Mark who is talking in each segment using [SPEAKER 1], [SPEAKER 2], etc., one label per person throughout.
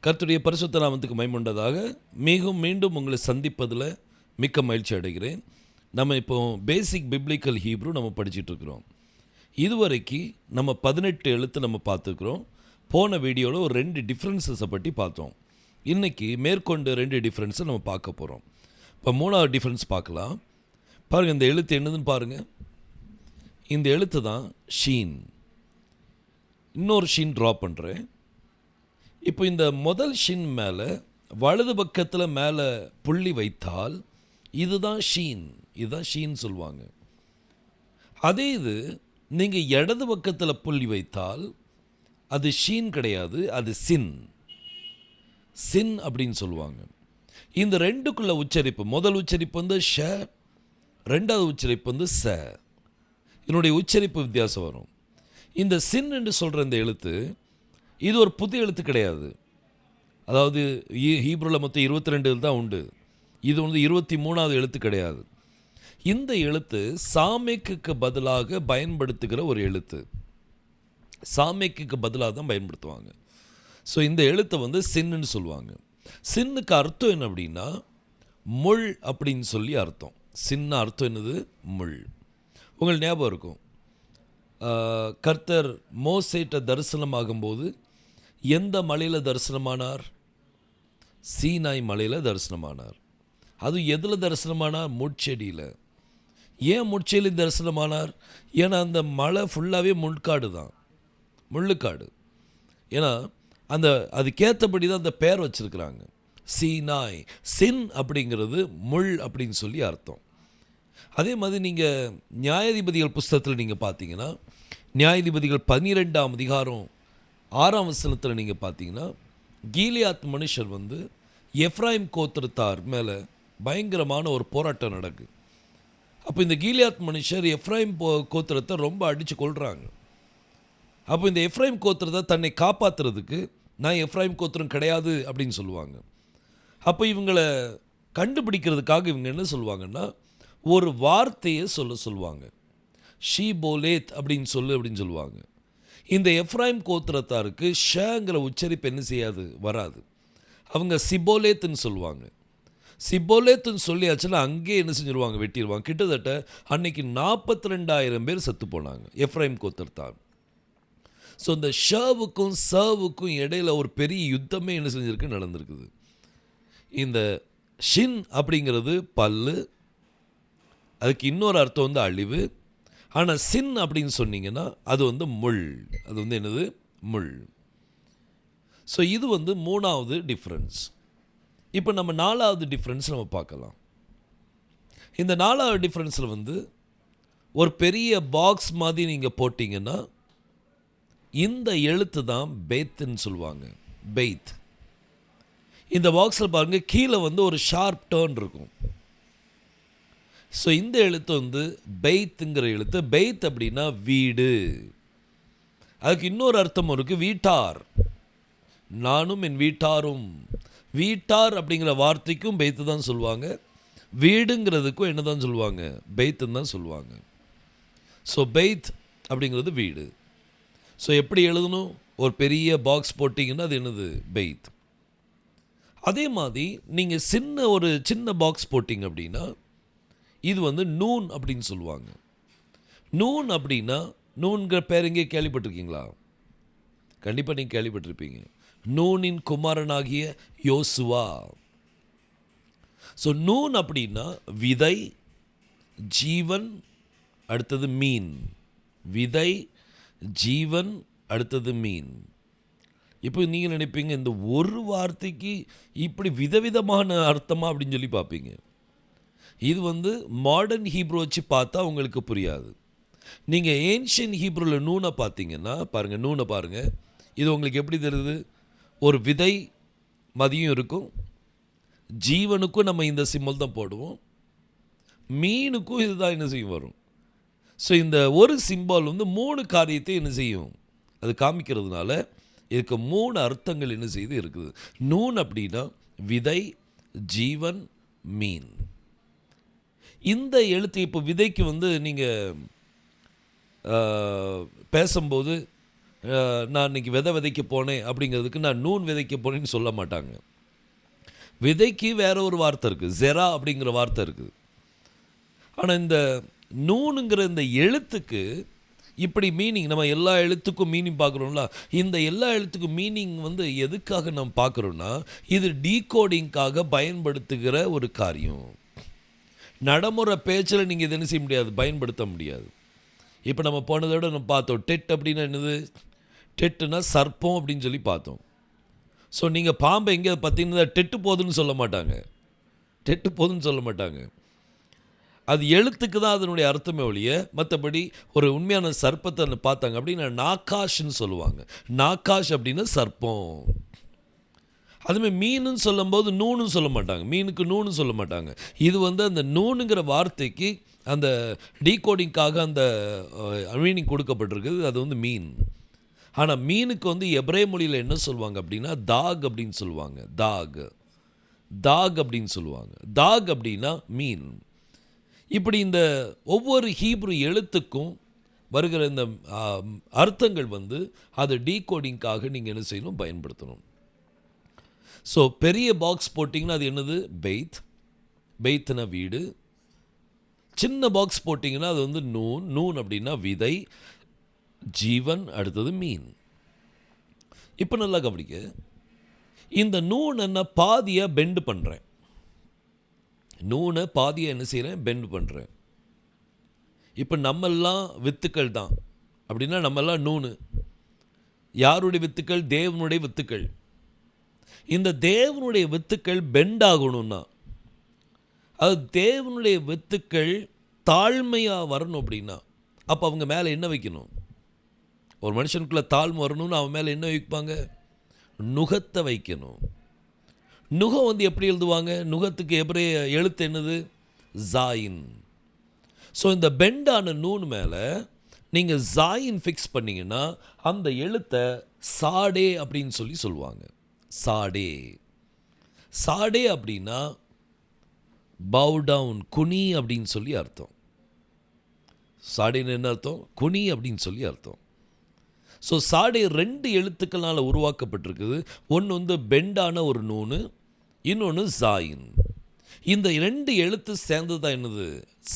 [SPEAKER 1] கர்த்தருடைய பரிசுத்த நாமத்துக்கு மகிமை மீண்டும் உங்களை சந்திப்பதில் மிக்க மகிழ்ச்சி அடைகிறேன். நம்ம இப்போ பேசிக் பிப்ளிக்கல் ஹீப்ரு நம்ம படிச்சுட்ருக்குறோம். இதுவரைக்கு நம்ம 18 எழுத்து நம்ம பார்த்துருக்குறோம். போன வீடியோவில் ஒரு 2 டிஃப்ரென்சஸை பற்றி பார்த்தோம். இன்றைக்கி மேற்கொண்டு 2 டிஃப்ரென்ஸை நம்ம பார்க்க போகிறோம். இப்போ 3வது டிஃப்ரென்ஸ் பார்க்கலாம். பாருங்கள், இந்த எழுத்து என்னதுன்னு பாருங்கள். இந்த எழுத்து தான் ஷீன். இன்னொரு ஷீன் ட்ரா பண்ணுறேன். இப்போ இந்த முதல் ஷின் மேலே வலது பக்கத்தில் மேலே புள்ளி வைத்தால் இதுதான் ஷீன், இதுதான் ஷீன் சொல்லுவாங்க. அதே இது நீங்கள் இடது பக்கத்தில் புள்ளி வைத்தால் அது ஷீன் கிடையாது, அது சின், சின் அப்படின்னு சொல்லுவாங்க. இந்த ரெண்டுக்குள்ள உச்சரிப்பு, முதல் உச்சரிப்பு வந்து ஷ, ரெண்டாவது உச்சரிப்பு வந்து ச. இதனுடைய உச்சரிப்பு வித்தியாசம் வரும். இந்த சின் என்று சொல்கிற இந்த எழுத்து இது ஒரு புது எழுத்து கிடையாது. அதாவது ஹீப்ருவில் மொத்தம் 22 எழுத்து தான் உண்டு. இது வந்து 23வது எழுத்து கிடையாது. இந்த எழுத்து சாமேக்குக்கு பதிலாக பயன்படுத்துகிற ஒரு எழுத்து. சாமேக்குக்கு பதிலாக தான் பயன்படுத்துவாங்க. ஸோ இந்த எழுத்தை வந்து சின்னு சொல்லுவாங்க. சின்னுக்கு அர்த்தம் என்ன அப்படின்னா முள் அப்படின்னு சொல்லி அர்த்தம். சின்ன அர்த்தம் என்னது? முள். உங்களுக்கு ஞாபகம் இருக்கும், கர்த்தர் மோசேட்ட தரிசனமாகும்போது எந்த மலையில் தரிசனமானார்? சீனாய் மலையில் தரிசனமானார். அது எதில் தரிசனமானார்? முட்செடியில். ஏன் முட்செடியில் தரிசனமானார்? ஏன்னா அந்த மலை ஃபுல்லாகவே முள்காடு தான், முள்ளுக்காடு. ஏன்னா அந்த அதுக்கேற்றபடி தான் அந்த பேர் வச்சுருக்கிறாங்க, சீனாய். சின் அப்படிங்கிறது முள் அப்படின்னு சொல்லி அர்த்தம். அதே மாதிரி நீங்கள் நியாயாதிபதிகள் புஸ்தகத்தில் நீங்கள் பார்த்தீங்கன்னா, நியாயாதிபதிகள் 12ஆம் அதிகாரம் 6ஆம் வசனத்தில் நீங்கள் பார்த்தீங்கன்னா, கீலியாத் மனுஷர் வந்து எஃப்ராயிம் கோத்திரத்தார் மேலே பயங்கரமான ஒரு போராட்டம் நடக்குது. அப்போ இந்த கீலியாத் மனுஷர் எஃப்ராயிம் கோத்திரத்தை ரொம்ப அடித்து கொள்கிறாங்க. அப்போ இந்த எஃப்ராயிம் கோத்திரத்தை தன்னை காப்பாற்றுறதுக்கு நான் எஃப்ராயிம் கோத்திரம் கிடையாது அப்படின்னு சொல்லுவாங்க. அப்போ இவங்களை கண்டுபிடிக்கிறதுக்காக இவங்க என்ன சொல்லுவாங்கன்னா, ஒரு வார்த்தையை சொல்லுவாங்க. ஷீபோலேத் அப்படின்னு சொல்லுவாங்க. இந்த எஃப்ராயிம் கோத்திரத்தாருக்கு ஷங்கிற உச்சரிப்பு என்ன செய்யாது, வராது. அவங்க சிபோலேத்துன்னு சொல்லுவாங்க. சிபோலேத்துன்னு சொல்லியாச்சுன்னா அங்கேயே என்ன செஞ்சுருவாங்க, வெட்டிடுவாங்க. கிட்டத்தட்ட அன்னைக்கு 42,000 பேர் செத்து போனாங்க எஃப்ராயிம் கோத்திரத்தார். ஸோ இந்த ஷவுக்கும் சவுக்கும் இடையில ஒரு பெரிய யுத்தமே என்ன செஞ்சுருக்கு, நடந்திருக்குது. இந்த ஷின் அப்படிங்கிறது பல்லு, அதுக்கு இன்னொரு அர்த்தம் வந்து அழிவு. ஆனால் சின் அப்படின்னு சொன்னீங்கன்னா அது வந்து முள், அது வந்து என்னது, முள். ஸோ இது வந்து 3வது டிஃப்ரென்ஸ். இப்போ நம்ம 4வது டிஃப்ரென்ஸ் நம்ம பார்க்கலாம். இந்த 4வது டிஃப்ரென்ஸில் வந்து ஒரு பெரிய பாக்ஸ் மாதிரி நீங்கள் போட்டிங்கன்னா இந்த எழுத்து தான் பெய்த்துன்னு சொல்லுவாங்க, பெய்த். இந்த பாக்ஸில் பாருங்கள், கீழே வந்து ஒரு ஷார்ப் டேர்ன் இருக்கும். ஸோ இந்த எழுத்து வந்து பெய்த்துங்கிற எழுத்து. பெய்த் அப்படின்னா வீடு. அதுக்கு இன்னொரு அர்த்தம் இருக்குது, வீட்டார். நானும் என் வீட்டாரும். வீட்டார் அப்படிங்கிற வார்த்தைக்கும் பெய்த்து தான் சொல்லுவாங்க, வீடுங்கிறதுக்கும் என்ன தான் சொல்லுவாங்க, பெய்த்துன்னு தான் சொல்லுவாங்க. ஸோ பெய்த் அப்படிங்கிறது வீடு. ஸோ எப்படி எழுதணும்? ஒரு பெரிய பாக்ஸ் போட்டிங்கன்னா அது என்னது, பெய்த். அதே மாதிரி நீங்கள் ஒரு சின்ன பாக்ஸ் போட்டிங்க அப்படின்னா இது வந்து நூன் அப்படின்னு சொல்லுவாங்க. நூன் அப்படின்னா, நூன்கிற பேர் எங்கே கேள்விப்பட்டிருக்கீங்களா? கண்டிப்பாக நீங்கள் கேள்விப்பட்டிருப்பீங்க. நூனின் குமாரனாகிய யோசுவா. ஸோ நூன் அப்படின்னா விதை, ஜீவன், அடுத்தது மீன். விதை, ஜீவன், அடுத்தது மீன். இப்போ நீங்கள் நினைப்பீங்க, இந்த ஒரு வார்த்தைக்கு இப்படி விதவிதமான அர்த்தமா அப்படின்னு சொல்லி பார்ப்பீங்க. இது வந்து மாடர்ன் ஹீப்ரு வச்சு பார்த்தா உங்களுக்கு புரியாது. நீங்கள் ஏன்ஷியன் ஹீப்ருவில் நூனை பார்த்தீங்கன்னா பாருங்கள், நூனை பாருங்கள், இது உங்களுக்கு எப்படி தெரியுது? ஒரு விதை மதியம் இருக்கும், ஜீவனுக்கும் நம்ம இந்த சிம்பல் தான் போடுவோம், மீனுக்கும் இதுதான் என்ன செய்யும், வரும். ஸோ இந்த ஒரு சிம்பல் வந்து 3 காரியத்தை என்ன செய்யும், அது காமிக்கிறதுனால இதுக்கு 3 அர்த்தங்கள் என்ன செய்து இருக்குது. நூன் அப்படின்னா விதை, ஜீவன், மீன். இந்த எழுத்து இப்போ விதைக்கு வந்து நீங்கள் பேசும்போது நான் இன்னைக்கு விதைக்க போனேன் அப்படிங்கிறதுக்கு நான் நூன் விதைக்க போனேன்னு சொல்ல மாட்டாங்க. விதைக்கு வேற ஒரு வார்த்தை இருக்குது, ஜெரா அப்படிங்கிற வார்த்தை இருக்குது. ஆனால் இந்த நூனுங்கிற இந்த எழுத்துக்கு இப்படி மீனிங், நம்ம எல்லா எழுத்துக்கும் மீனிங் பார்க்குறோம்ல, இந்த எல்லா எழுத்துக்கும் மீனிங் வந்து எதுக்காக நம்ம பார்க்குறோன்னா, இது டீகோடிங்காக பயன்படுத்துகிற ஒரு காரியம். நடைமுறை பேச்சில் நீங்கள் இதை என்ன செய்ய முடியாது, பயன்படுத்த முடியாது. இப்போ நம்ம போனதோட நம்ம பார்த்தோம், டெட் அப்படின்னா என்னது, டெட்டுனா சர்ப்பம் அப்படின்னு சொல்லி பார்த்தோம். ஸோ நீங்கள் பாம்பை எங்கே பார்த்தீங்கன்னா டெட்டு போதுன்னு சொல்ல மாட்டாங்க, டெட்டு போதுன்னு சொல்ல மாட்டாங்க. அது எழுத்துக்கு தான் அதனுடைய அர்த்தமே ஒழிய, மற்றபடி ஒரு உண்மையான சர்ப்பத்தை பார்த்தாங்க அப்படின்னா நாகாஷ்ன்னு சொல்லுவாங்க. நாகாஷ் அப்படின்னா சர்ப்பம். அதுமாதிரி மீனுன்னு சொல்லும்போது நூனுன்னு சொல்ல மாட்டாங்க, மீனுக்கு நூன்னு சொல்ல மாட்டாங்க. இது வந்து அந்த நூனுங்கிற வார்த்தைக்கு அந்த டீகோடிங்காக அந்த மீனிங் கொடுக்கப்பட்டிருக்குது, அது வந்து மீன். ஆனால் மீனுக்கு வந்து எபிரேய மொழியில் என்ன சொல்லுவாங்க அப்படின்னா தாக் அப்படின்னு சொல்லுவாங்க. தாக் அப்படின்னு சொல்லுவாங்க. தாக் அப்படின்னா மீன். இப்படி இந்த ஒவ்வொரு ஹீப்ரு எழுத்துக்கும் வருகிற இந்த அர்த்தங்கள் வந்து அதை டீகோடிங்காக நீங்கள் என்ன செய்யணும், பயன்படுத்தணும். ஸோ பெரிய பாக்ஸ் போட்டிங்கன்னா அது என்னது, பெய்த்னா வீடு. சின்ன பாக்ஸ் போட்டிங்கன்னா அது வந்து நூன் அப்படின்னா விதை, ஜீவன், அடுத்தது மீன். இப்போ நல்லா கவனிக்க, இந்த நூன் என்ன பாதியாக பெண்டு பண்ணுறேன், நூனை பாதியாக என்ன செய்கிறேன், பெண்டு பண்ணுறேன். இப்போ நம்மெல்லாம் வித்துக்கள் தான் அப்படின்னா நம்மெல்லாம் நூனு. யாருடைய வித்துக்கள், தேவனுடைய வித்துக்கள். இந்த தேவனுடைய வித்துக்கள் பெண்ட் ஆகணும்னா, அது தேவனுடைய வித்துக்கள் தாழ்மையாக வரணும் அப்படின்னா, அப்போ அவங்க மேலே என்ன வைக்கணும், ஒரு மனுஷனுக்குள்ளே தாழ்மை வரணும்னு அவன் மேலே என்ன வைப்பாங்க, நுகத்தை வைக்கணும். நுகம் வந்து எப்படி எழுதுவாங்க, நுகத்துக்கு எப்படி எழுத்து என்னது, ஜாயின். ஸோ இந்த பெண்டான நூன் மேலே நீங்கள் ஜாயின் ஃபிக்ஸ் பண்ணிங்கன்னா அந்த எழுத்தை சாடே அப்படின்னு சொல்லுவாங்க. சாடே அப்படின்னா பவ் டவுன், குனி அப்படின்னு சொல்லி அர்த்தம். சாடேன்னு என்ன அர்த்தம், குனி அப்படின்னு சொல்லி அர்த்தம். ஸோ சாடே 2 எழுத்துக்களால் உருவாக்கப்பட்டிருக்குது. ஒன்று வந்து பெண்டான ஒரு நூனு, இன்னொன்று ஜாயின். இந்த 2 எழுத்து சேர்ந்தது தான் என்னது,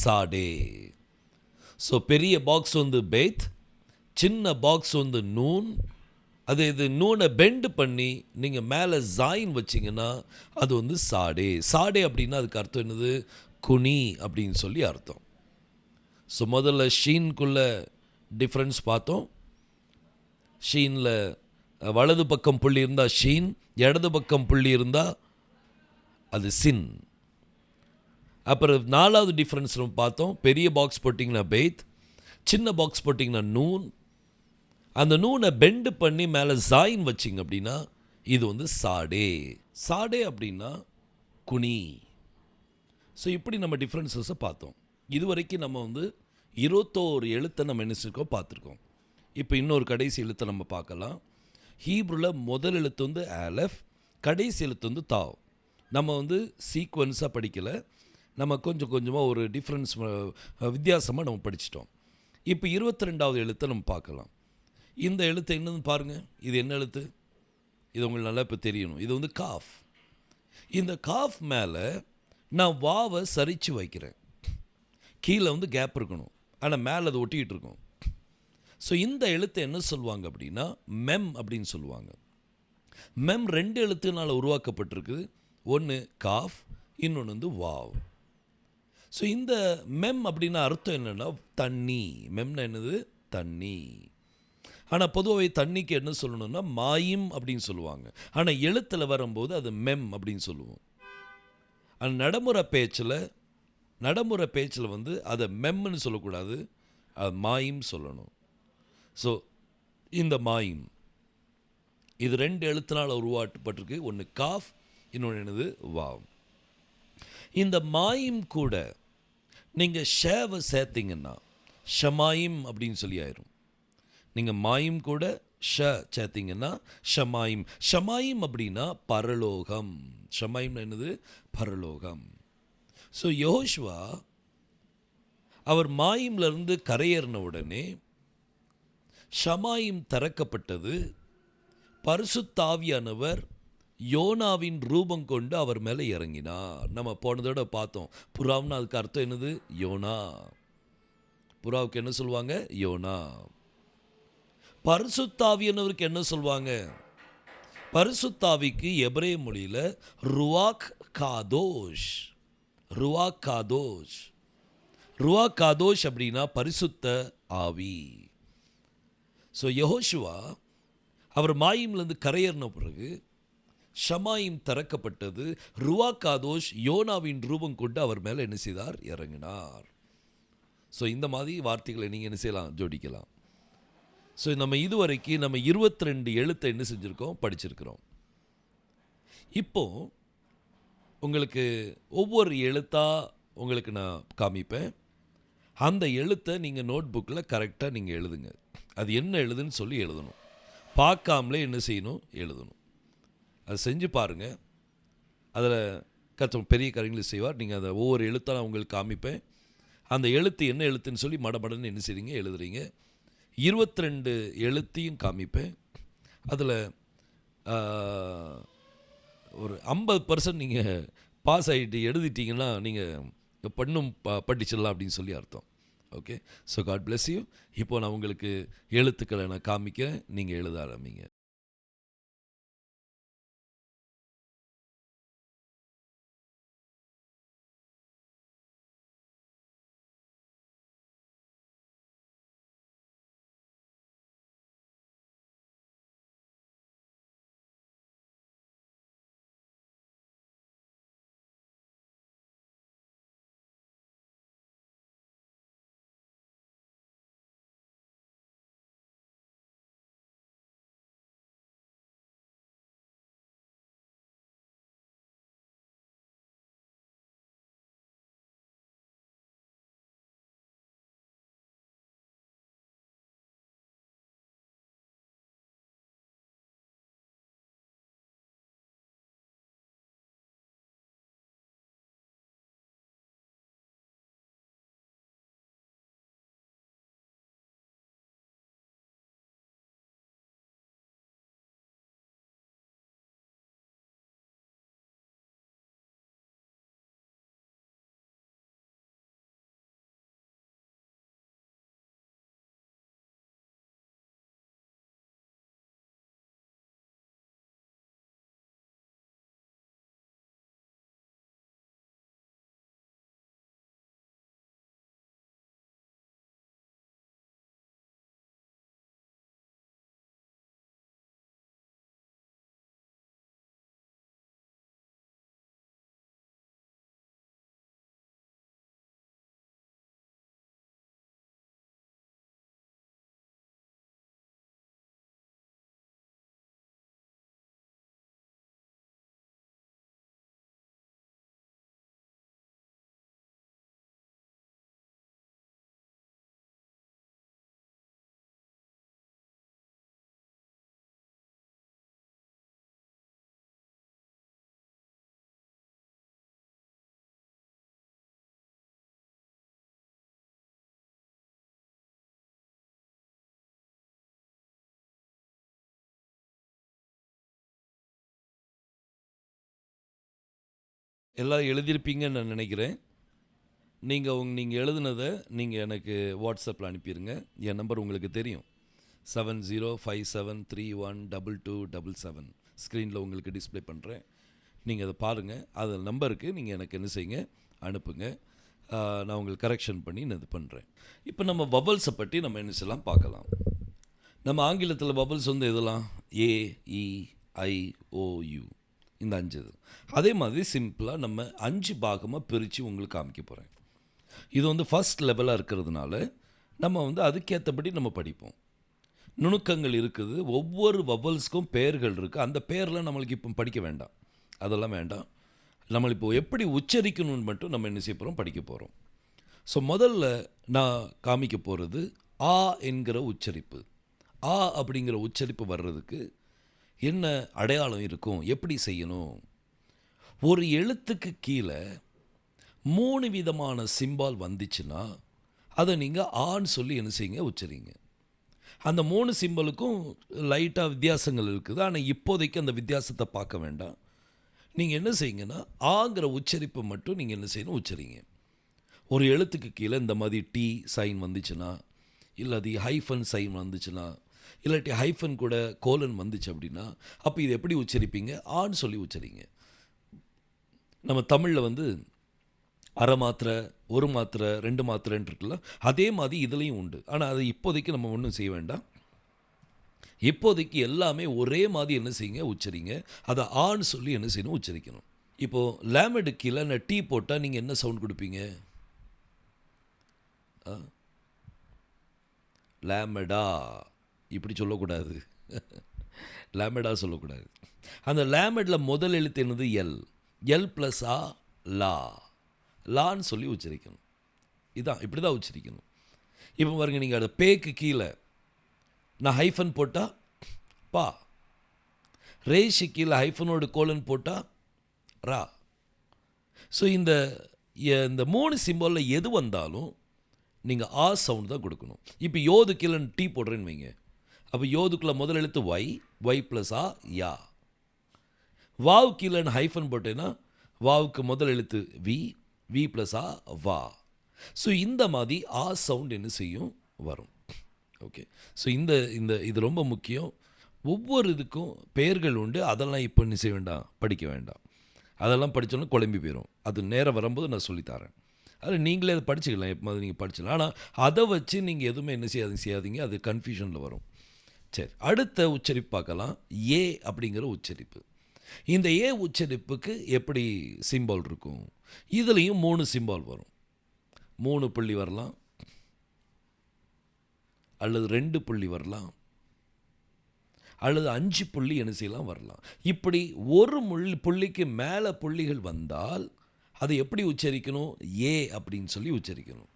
[SPEAKER 1] சாடே. ஸோ பெரிய பாக்ஸ் வந்து பெய்த், சின்ன பாக்ஸ் வந்து நூன். இது நூனை பெண்டு பண்ணி நீங்கள் மேலே ஜாயின் வச்சிங்கன்னா அது வந்து சாடே அப்படின்னா அதுக்கு அர்த்தம் என்னது, குனி அப்படின்னு சொல்லி அர்த்தம். ஸோ முதல்ல ஷீன்குள்ளே டிஃப்ரென்ஸ் பார்த்தோம். ஷீனில் வலது பக்கம் புள்ளி இருந்தால் ஷீன், இடது பக்கம் புள்ளி இருந்தால் அது சின். அப்புறம் 4வது டிஃப்ரென்ஸ் நம்ம பார்த்தோம், பெரிய பாக்ஸ் போட்டிங்கன்னா பெய்த், சின்ன பாக்ஸ் போட்டிங்கன்னா நூன். அந்த நூனை பெண்டு பண்ணி மேலே ஜாயின் வச்சிங்க அப்படின்னா இது வந்து சாடே அப்படின்னா குனி. ஸோ இப்படி நம்ம டிஃப்ரென்சஸை பார்த்தோம். இதுவரைக்கும் நம்ம வந்து 21 எழுத்தை நம்ம என்ன செஞ்சுருக்கோம், பார்த்துருக்கோம். இப்போ இன்னொரு கடைசி எழுத்தை நம்ம பார்க்கலாம். ஹீப்ருவில் முதல் எழுத்து வந்து ஆலஃப், கடைசி எழுத்து வந்து தாவ். நம்ம வந்து சீக்வன்ஸாக படிக்கலை, நம்ம கொஞ்சம் கொஞ்சமாக ஒரு டிஃப்ரென்ஸ் வித்தியாசமாக நம்ம படிச்சிட்டோம். இப்போ 22வது எழுத்தை நம்ம பார்க்கலாம். இந்த எழுத்து என்னன்னு பாருங்கள், இது என்ன எழுத்து, இது உங்களுக்கு நல்லா இப்போ தெரியணும். இது வந்து காஃப். இந்த காஃப் மேலே நான் வாவை சரித்து வைக்கிறேன். கீழே வந்து கேப் இருக்கணும், ஆனால் மேலே அது ஒட்டிக்கிட்டு இருக்கும். ஸோ இந்த எழுத்தை என்ன சொல்லுவாங்க அப்படின்னா மெம் அப்படின்னு சொல்லுவாங்க. மெம் 2 எழுத்துனால் உருவாக்கப்பட்டிருக்கு. ஒன்று காஃப், இன்னொன்று வந்து வாவ். ஸோ இந்த மெம் அப்படின்னா அர்த்தம் என்னென்னா தண்ணி. மெம்னா என்னது, தண்ணி. ஆனால் பொதுவாக தண்ணிக்கு என்ன சொல்லணும்னா மாயும் அப்படின்னு சொல்லுவாங்க. ஆனால் எழுத்தில் வரும்போது அது மெம் அப்படின்னு சொல்லுவோம். ஆனால் நடைமுறை பேச்சில் வந்து அதை மெம்னு சொல்லக்கூடாது, அது மாயும் சொல்லணும். ஸோ இந்த மாயும் இது 2 எழுத்தினால் உருவாக்கப்பட்டிருக்கு. ஒன்று காஃப், இன்னொன்று என்னது வாவ். இந்த மாயும் கூட நீங்கள் ஷேவை சேர்த்திங்கன்னா ஷமாயும் அப்படின்னு சொல்லி ஆயிரும். நீங்கள் மாயும் கூட ஷ சேர்த்திங்கன்னா ஷமாயும். ஷமாயும் அப்படின்னா பரலோகம். ஷமாயும் என்னது, பரலோகம். ஸோ யோசுவா அவர் மாயிம்லேருந்து கரையேறின உடனே ஷமாயிம் திறக்கப்பட்டது, பரிசுத்தாவியானவர் யோனாவின் ரூபம் கொண்டு அவர் மேலே இறங்கினார். நம்ம போனதோட பார்த்தோம், புறாவுன்னு அதுக்கு அர்த்தம் என்னது? யோனா. புறாவுக்கு என்ன சொல்லுவாங்க? யோனா. பரிசுத்தாவியானவருக்கு என்ன சொல்லுவாங்க? பரிசுத்தாவிக்கு எபிரேய மொழியில் ருவாக் காதோஷ். ருவாக் காதோஷ். ருவாக் காதோஷ் அப்படின்னா பரிசுத்த ஆவி. ஸோ யெகோஷுவா அவர் மாயிம்லேருந்து கரையேறின பிறகு ஷமாயிம் திறக்கப்பட்டது, ருவாக் காதோஷ் யோனாவின் ரூபம் கொண்டு அவர் மேலே என்ன செய்தார்? இறங்கினார். ஸோ இந்த மாதிரி வார்த்தைகளை நீங்கள் என்ன செய்யலாம்? ஜோடிக்கலாம். ஸோ நம்ம இதுவரைக்கும் நம்ம 22 எழுத்தை என்ன செஞ்சுருக்கோம்? படிச்சிருக்கிறோம். இப்போ உங்களுக்கு ஒவ்வொரு எழுத்தாக உங்களுக்கு நான் காமிப்பேன். அந்த எழுத்தை நீங்கள் நோட் புக்கில் கரெக்டாக நீங்கள் எழுதுங்க. அது என்ன எழுதுன்னு சொல்லி எழுதணும். பார்க்காமலே என்ன செய்யணும்? எழுதணும். அதை செஞ்சு பாருங்கள். அதில் கர்த்தர் பெரிய காரியங்களை செய்வார். நீங்கள் அதை ஒவ்வொரு எழுத்தாக நான் உங்களுக்கு காமிப்பேன். அந்த எழுத்து என்ன எழுத்துன்னு சொல்லி மடமடன்னு என்ன செய்றீங்க? எழுதுறீங்க. 22 எழுத்தையும் காமிப்பேன். அதில் ஒரு 50% நீங்கள் பாஸ் ஆகிட்டு எழுதிட்டீங்கன்னா நீங்கள் படிச்சிடலாம் அப்படின்னு சொல்லி அர்த்தம். Okay, so God bless you. இப்போ நான் உங்களுக்கு எழுத்துக்களை நான் காமிக்கிறேன், நீங்கள் எழுத ஆரம்பிங்க. எல்லாம் எழுதியிருப்பீங்கன்னு நான் நினைக்கிறேன். நீங்கள் எழுதுனதை நீங்கள் எனக்கு வாட்ஸ்அப்பில் அனுப்பிடுங்க. என் நம்பர் உங்களுக்கு தெரியும், 7057312277. ஸ்க்ரீனில் உங்களுக்கு டிஸ்பிளே பண்ணுறேன். நீங்கள் அதை பாருங்கள். அது நம்பருக்கு நீங்கள் எனக்கு என்ன செய்யுங்க? அனுப்புங்க. நான் உங்களுக்கு கரெக்ஷன் பண்ணி நான் இது பண்ணுறேன். இப்போ நம்ம வவல்ஸை பற்றி நம்ம என்ன செய்யலாம் பார்க்கலாம். நம்ம ஆங்கிலத்தில் வவல்ஸ் வந்து எதெல்லாம்? AEIOU, இந்த 5 இது. அதே மாதிரி சிம்பிளாக நம்ம 5 பாகமாக பிரித்து உங்களுக்கு காமிக்க போகிறேன். இது வந்து ஃபஸ்ட் லெவலாக இருக்கிறதுனால நம்ம வந்து அதுக்கேற்றபடி நம்ம படிப்போம். நுணுக்கங்கள் இருக்குது. ஒவ்வொரு வவல்ஸ்க்கும் பெயர்கள் இருக்குது. அந்த பெயர்லாம் நம்மளுக்கு இப்போ படிக்க வேண்டாம், அதெல்லாம் வேண்டாம். நம்ம இப்போ எப்படி உச்சரிக்கணும்னு மட்டும் நம்ம என்ன செய்ய போகிறோம்? படிக்க போகிறோம். ஸோ முதல்ல நான் காமிக்க போகிறது ஆ என்கிற உச்சரிப்பு. ஆ அப்படிங்கிற உச்சரிப்பு வர்றதுக்கு என்ன அடையாளம் இருக்கும்? எப்படி செய்யணும்? ஒரு எழுத்துக்கு கீழே 3 விதமான சிம்பால் வந்துச்சுன்னா அதை நீங்கள் ஆன்னு சொல்லி என்ன செய்யுங்க? உச்சரிங்க. அந்த 3 சிம்பலுக்கும் லைட்டாக வித்தியாசங்கள் இருக்குது. ஆனால் இப்போதைக்கு அந்த வித்தியாசத்தை பார்க்க வேண்டாம். நீங்கள் என்ன செய்யுங்கன்னா, ஆங்கிற உச்சரிப்பை மட்டும் நீங்கள் என்ன செய்யணும், உச்சரிங்க. ஒரு எழுத்துக்கு கீழே இந்த மாதிரி டி சைன் வந்துச்சுன்னா, இல்லாட்டி ஹைஃபன் சைன் வந்துச்சுன்னா, இல்லாட்டி ஹைஃபன் கூட கோலன் வந்துச்சு அப்படின்னா, அப்போ இது எப்படி உச்சரிப்பீங்க? ஆன்னு சொல்லி உச்சரிங்க. நம்ம தமிழில் வந்து அரை மாத்திரை, ஒரு மாத்திரை, 2 மாத்திரைன்னு இருக்குல்ல, அதே மாதிரி இதுலேயும் உண்டு. ஆனால் அது இப்போதைக்கு நம்ம ஒன்றும் செய்ய வேண்டாம். இப்போதைக்கு எல்லாமே ஒரே மாதிரி என்ன செய்யுங்க, உச்சரிங்க. அதை ஆன்னு சொல்லி என்ன செய்யணும், உச்சரிக்கணும். இப்போது லேமடு கீழே நான் டீ போட்டால் நீங்கள் என்ன சவுண்ட் கொடுப்பீங்க? லேமடா இப்படி சொல்லக்கூடாது. லேமடா சொல்லக்கூடாது. அந்த லேமடில் முதல் எழுத்து என்னது? எல். எல் ப்ளஸ் ஆ லா, லான்னு சொல்லி உச்சரிக்கணும். இதான் இப்படி தான் உச்சரிக்கணும். இப்போ பாருங்க, நீங்கள் அதை பேக்கு கீழே நான் ஹைஃபன் போட்டால் பா, ரேஷு கீழே ஹைஃபனோடு கோலன் போட்டால் ரா. ஸோ இந்த 3 சிம்பலில் எது வந்தாலும் நீங்கள் ஆ சவுண்ட் தான் கொடுக்கணும். இப்போ யோது கீழே டீ போடுறேன்னு வைங்க, அப்போ யோதுக்குள்ளே முதல் எழுத்து ஒய், ஒய் ப்ளஸ் ஆ யா. வாவு கீழே ஹைஃபன் போட்டேன்னா வாவுக்கு முதல் எழுத்து வி, வி ப்ளஸ் ஆ வா. ஸோ இந்த மாதிரி ஆ சவுண்ட் என்ன செய்யும், வரும். ஓகே. ஸோ இது ரொம்ப முக்கியம். ஒவ்வொரு இதுக்கும் பெயர்கள் உண்டு. அதெல்லாம் இப்போ என்ன செய்ய வேண்டாம், படிக்க வேண்டாம். அதெல்லாம் படித்தோன்னா குழம்பி போயிடும். அது நேரம் வரும்போது நான் சொல்லித்தரேன். அது நீங்களே அதை படிச்சுக்கலாம், எப்போ மாதிரி நீங்கள் படிச்சிடலாம். ஆனால் அதை வச்சு நீங்கள் எதுவுமே என்ன செய்யாதீங்க, அது கன்ஃபியூஷனில் வரும். சரி, அடுத்த உச்சரிப்பு பார்க்கலாம். ஏ அப்படிங்கிற உச்சரிப்பு. இந்த ஏ உச்சரிப்புக்கு எப்படி சிம்பால் இருக்கும்? இதுலேயும் 3 சிம்பால் வரும். 3 புள்ளி வரலாம், அல்லது 2 புள்ளி வரலாம், அல்லது 5 புள்ளி என்ன செய்யலாம் வரலாம். இப்படி ஒரு புள்ளிக்கு மேலே புள்ளிகள் வந்தால் அதை எப்படி உச்சரிக்கணும்? ஏ அப்படின்னு சொல்லி உச்சரிக்கணும்.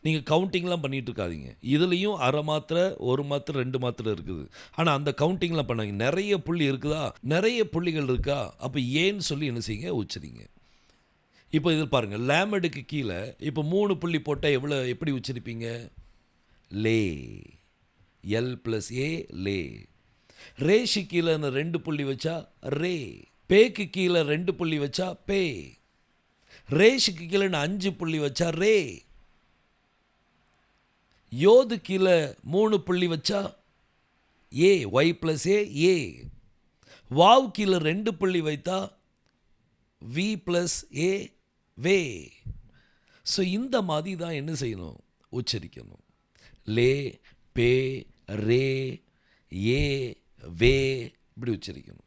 [SPEAKER 1] நீங்கள் கவுண்டிங்லாம் பண்ணிகிட்டு இருக்காதீங்க. இதுலேயும் அரை மாத்திரை, ஒரு மாத்திரை, 2 மாத்திரை இருக்குது. ஆனால் அந்த கவுண்டிங்லாம் பண்ணாங்க. நிறைய புள்ளி இருக்குதா, நிறைய புள்ளிகள் இருக்கா, அப்போ ஏன்னு சொல்லி என்ன செய்யுங்க, உச்சரிங்க. இப்போ இதில் பாருங்கள், லேமடுக்கு கீழே இப்போ 3 புள்ளி போட்டால் எப்படி உச்சரிப்பீங்க? லே, L plus A Leh. Rash கீழே 2 புள்ளி வச்சா ரே. பேக்கு கீழே 2 புள்ளி வச்சா பே. ரேஷுக்கு கீழே 5 புள்ளி வச்சா ரே. யோது கீழே 3 புள்ளி வச்சா A, Y plus A A. Wow கீழே 2 புள்ளி வைத்தா வி ப்ளஸ் ஏ வே. ஸோ இந்த மாதிரி தான் என்ன செய்யணும், உச்சரிக்கணும். லே, பே, ரே, ஏ, வே, இப்படி உச்சரிக்கணும்.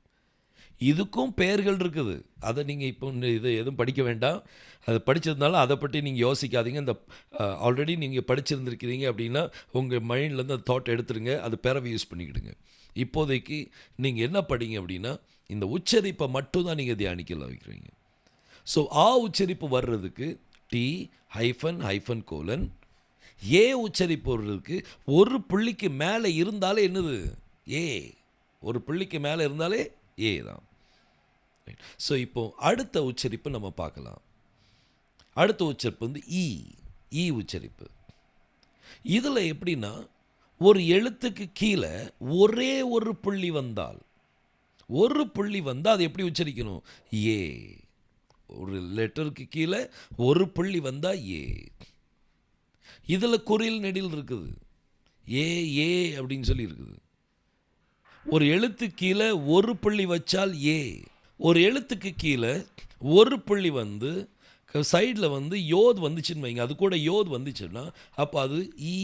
[SPEAKER 1] இதுக்கும் பெயர்கள் இருக்குது. அதை நீங்கள் இப்போ இது எதுவும் படிக்க வேண்டாம். அதை படித்ததுனால அதை பற்றி நீங்கள் யோசிக்காதீங்க. இந்த ஆல்ரெடி நீங்கள் படிச்சிருந்துருக்கிறீங்க அப்படின்னா உங்கள் மைண்ட்லேருந்து அந்த தாட் எடுத்துருங்க, அது பிறவை யூஸ் பண்ணிக்கிடுங்க. இப்போதைக்கு நீங்கள் என்ன படிங்க அப்படின்னா, இந்த உச்சரிப்பை மட்டும் தான் நீங்கள் தியானிக்கல வைக்கிறீங்க. ஸோ ஆ உச்சரிப்பு வர்றதுக்கு டி ஹைஃபன் ஹைஃபன் கோலன். ஏ உச்சரிப்பு வர்றதுக்கு ஒரு புள்ளிக்கு மேலே இருந்தாலே என்னது, ஏ. ஒரு புள்ளிக்கு மேலே இருந்தாலே ஏ தான். ஸோ இப்போ அடுத்த உச்சரிப்பு நம்ம பார்க்கலாம். அடுத்த உச்சரிப்பு வந்து ஈ உச்சரிப்பு. இதில் எப்படின்னா, ஒரு எழுத்துக்கு கீழே ஒரே ஒரு புள்ளி வந்தால், ஒரு புள்ளி வந்தால் அது எப்படி உச்சரிக்கணும், ஏ. ஒரு லெட்டருக்கு கீழே ஒரு புள்ளி வந்தால் ஏ. இதில் குறில் நெடில் இருக்குது, ஏ ஏ அப்படின்னு சொல்லி இருக்குது. ஒரு எழுத்து கீழே ஒரு புள்ளி வச்சால் ஏ. ஒரு எழுத்துக்கு கீழே ஒரு புள்ளி வந்து சைடில் வந்து யோது வந்துச்சுன்னு வைங்க, அது கூட யோது வந்துச்சுன்னா அப்போ அது ஈ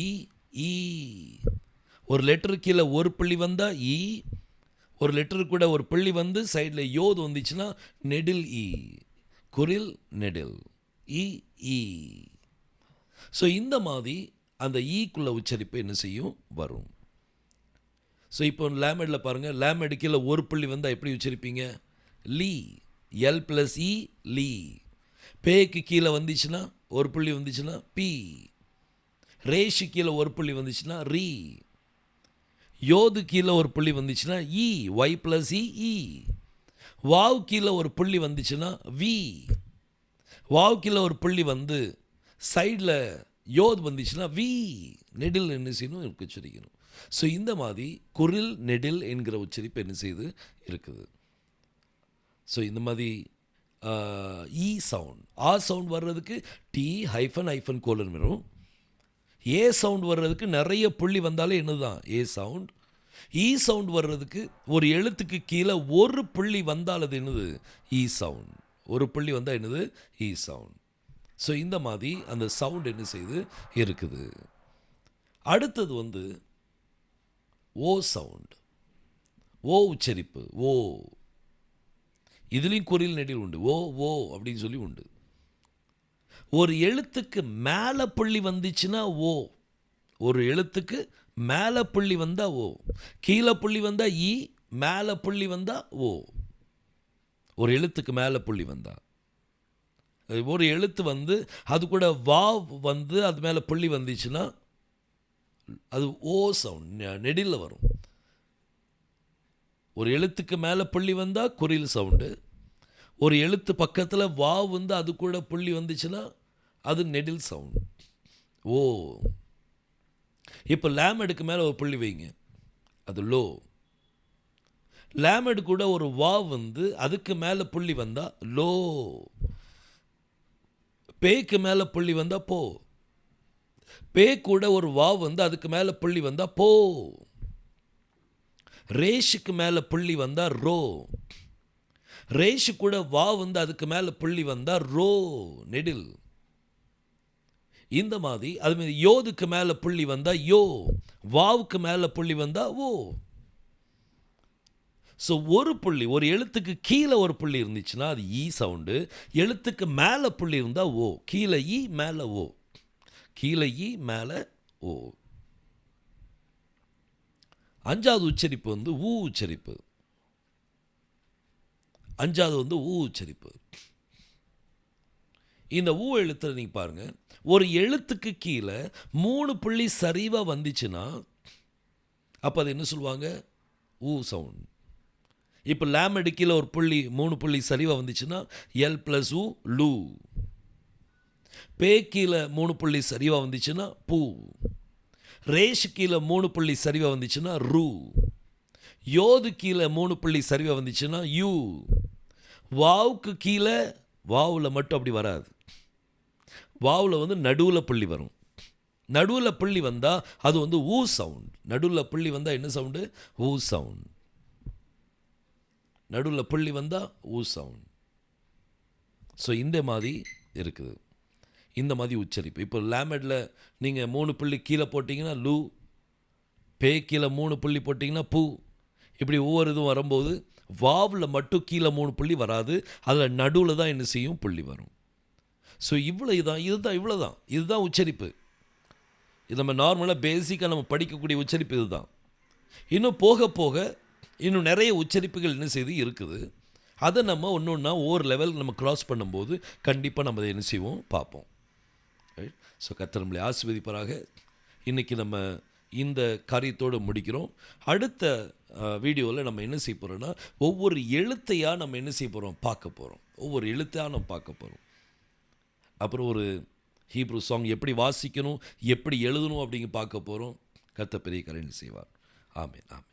[SPEAKER 1] ஈ ஈ. ஒரு லெட்டருக்கு கீழே ஒரு புள்ளி வந்தால் ஈ. ஒரு லெட்டருக்கு கூட ஒரு புள்ளி வந்து சைடில் யோது வந்துச்சுன்னா நெடில் ஈ, குரில் நெடில் ஈ ஈ. ஸோ இந்த மாதிரி அந்த ஈக்குள்ள உச்சரிப்பு என்ன செய்யும், வரும். ஸோ இப்போ லேமடில் பாருங்கள், லேமடு கீழே ஒரு புள்ளி வந்தால் எப்படி உச்சரிப்பீங்க, லீ, எல் ப்ளஸ் இ லீ. பேக்கு கீழே வந்துச்சுன்னா ஒரு புள்ளி வந்துச்சுன்னா பி. ரேஷு கீழே ஒரு புள்ளி வந்துச்சுன்னா ரீ. யோது கீழே ஒரு புள்ளி வந்துச்சுன்னா இ, ஒய் ப்ளஸ் இ. வாவ் கீழே ஒரு புள்ளி வந்துச்சுன்னா வி. வாவ் கீழே ஒரு புள்ளி வந்து சைடில் யோத் வந்துச்சுன்னா வி நெடில் என்ன செய்யணும் உச்சரிக்கணும். ஸோ இந்த மாதிரி குரில் நெடில் என்கிற உச்சரிப்பு என்ன செய்யுது இருக்குது. ஸோ இந்த மாதிரி இ சவுண்ட், ஆ சவுண்ட் வர்றதுக்கு டி ஹைஃபன் ஹைஃபன் கோலன் வரும். ஏ சவுண்ட் வர்றதுக்கு நிறைய புள்ளி வந்தாலே என்னதுதான் ஏ சவுண்ட். இ சவுண்ட் வர்றதுக்கு ஒரு எழுத்துக்கு கீழே ஒரு புள்ளி வந்தால் அது என்னது இ சவுண்ட். ஒரு புள்ளி வந்தால் என்னது இ சவுண்ட். ஸோ இந்த மாதிரி அந்த சவுண்ட் என்ன செய்யுது இருக்குது. அடுத்தது வந்து ஓ சவுண்ட், ஓ உச்சரிப்பு. ஓ இதுலேயும் குறில் நெடில் உண்டு. ஓ ஓ அப்படின்னு சொல்லி உண்டு. ஒரு எழுத்துக்கு மேலே புள்ளி வந்துச்சுன்னா ஓ. ஒரு எழுத்துக்கு மேலே புள்ளி வந்தால் ஓ, கீழே புள்ளி வந்தால் இ, மேலே புள்ளி வந்தால் ஓ. ஒரு எழுத்துக்கு மேலே புள்ளி வந்தால், ஒரு எழுத்து வந்து அது கூட வா வந்து அது மேலே புள்ளி வந்துச்சுன்னா அது ஓ சவுண்ட், நெடில் வரும். ஒரு எழுத்துக்கு மேலே புள்ளி வந்தால் குறில் சவுண்டு. ஒரு எழுத்து பக்கத்தில் வா வந்து அது கூட புள்ளி வந்துச்சுன்னா அது நெடில் சவுண்ட். ஓ. இப்போ லேமடுக்கு மேலே ஒரு புள்ளி வைங்க, அது லோ. லேமடு கூட ஒரு வா வந்து அதுக்கு மேலே புள்ளி வந்தால் லோ. பேக்கு மேலே புள்ளி வந்தால் போ. பே கூட ஒரு வா வந்து அதுக்கு மேலே புள்ளி வந்தால் போ. ரேஷுக்கு மேலே புள்ளி வந்தால் ரோ. ரேஷு கூட வா வந்து அதுக்கு மேலே புள்ளி வந்தால் ரோ, நெடில். இந்த மாதிரி அதுமாதிரி யோதுக்கு மேலே புள்ளி வந்தால் யோ, வாவுக்கு மேலே புள்ளி வந்தால் ஓ. ஸோ ஒரு புள்ளி, ஒரு எழுத்துக்கு கீழே ஒரு புள்ளி இருந்துச்சுன்னா அது ஈ சவுண்டு. எழுத்துக்கு மேலே புள்ளி இருந்தால் ஓ. கீழே ஈ மேலே ஓ, கீழே ஈ மேலே ஓ. அஞ்சாவது உச்சரிப்பு வந்து ஊ உச்சரிப்பு. அஞ்சாவது வந்து ஊ உச்சரிப்பு. இந்த ஊ எழுத்துல நீங்கள் பாருங்கள், ஒரு எழுத்துக்கு கீழே 3 புள்ளி சரிவாக வந்துச்சுன்னா அப்போ அது என்ன சொல்லுவாங்க, ஊ சவுண்ட். இப்போ லேமடு கீழே ஒரு புள்ளி 3 புள்ளி சரிவாக வந்துச்சுன்னா எல் ப்ளஸ் ஊ லூ. பே கீழே 3 புள்ளி சரிவாக வந்துச்சுன்னா பூ. ரேஷு கீழே 3 புள்ளி சரிவாக வந்துச்சுன்னா ரூ. யோது கீழே 3 புள்ளி சரிவாக வந்துச்சுன்னா யூ. வாவுக்கு கீழே, வாவில் மட்டும் அப்படி வராது, வாவில் வந்து நடுவில் புள்ளி வரும். நடுவில் புள்ளி வந்தால் அது வந்து ஊ சவுண்ட். நடுவில் புள்ளி வந்தால் என்ன சவுண்டு, ஊ சவுண்ட். நடுவில் புள்ளி வந்தால் ஊ சவுண்ட். ஸோ இந்த மாதிரி இருக்குது, இந்த மாதிரி உச்சரிப்பு. இப்போ லேமடில் நீங்கள் 3 புள்ளி கீழே போட்டிங்கன்னா லூ, பே கீழே 3 புள்ளி போட்டிங்கன்னா பூ. இப்படி ஒவ்வொரு இதுவும் வரும்போது வாவில் மட்டும் கீழே 3 புள்ளி வராது, அதில் நடுவில் தான் என்ன செய்யும், புள்ளி வரும். ஸோ இதுதான் உச்சரிப்பு. இது நம்ம நார்மலாக பேசிக்காக நம்ம படிக்கக்கூடிய உச்சரிப்பு இதுதான். இன்னும் போக போக இன்னும் நிறைய உச்சரிப்புகள் என்ன செய்து இருக்குது. அதை நம்ம ஒன்று ஒன்றா ஒவ்வொரு லெவல் நம்ம கிராஸ் பண்ணும்போது கண்டிப்பாக நம்ம அதை என்ன செய்வோம், பார்ப்போம். ரைட். ஸோ கர்த்தர் நம்மளை ஆசீர்வதிப்பாராக. இன்றைக்கி நம்ம இந்த காரியத்தோடு முடிக்கிறோம். அடுத்த வீடியோவில் நம்ம என்ன செய்ய போகிறோன்னா, ஒவ்வொரு எழுத்தையாக நம்ம என்ன செய்ய போகிறோம், பார்க்க போகிறோம். ஒவ்வொரு எழுத்தையாக நம்ம பார்க்க போகிறோம். அப்புறம் ஒரு ஹீப்ரூ சாங் எப்படி வாசிக்கணும், எப்படி எழுதணும் அப்படிங்க பார்க்க போகிறோம். கர்த்தர் பெரிய காரியம் செய்வார். ஆமென், ஆமென்.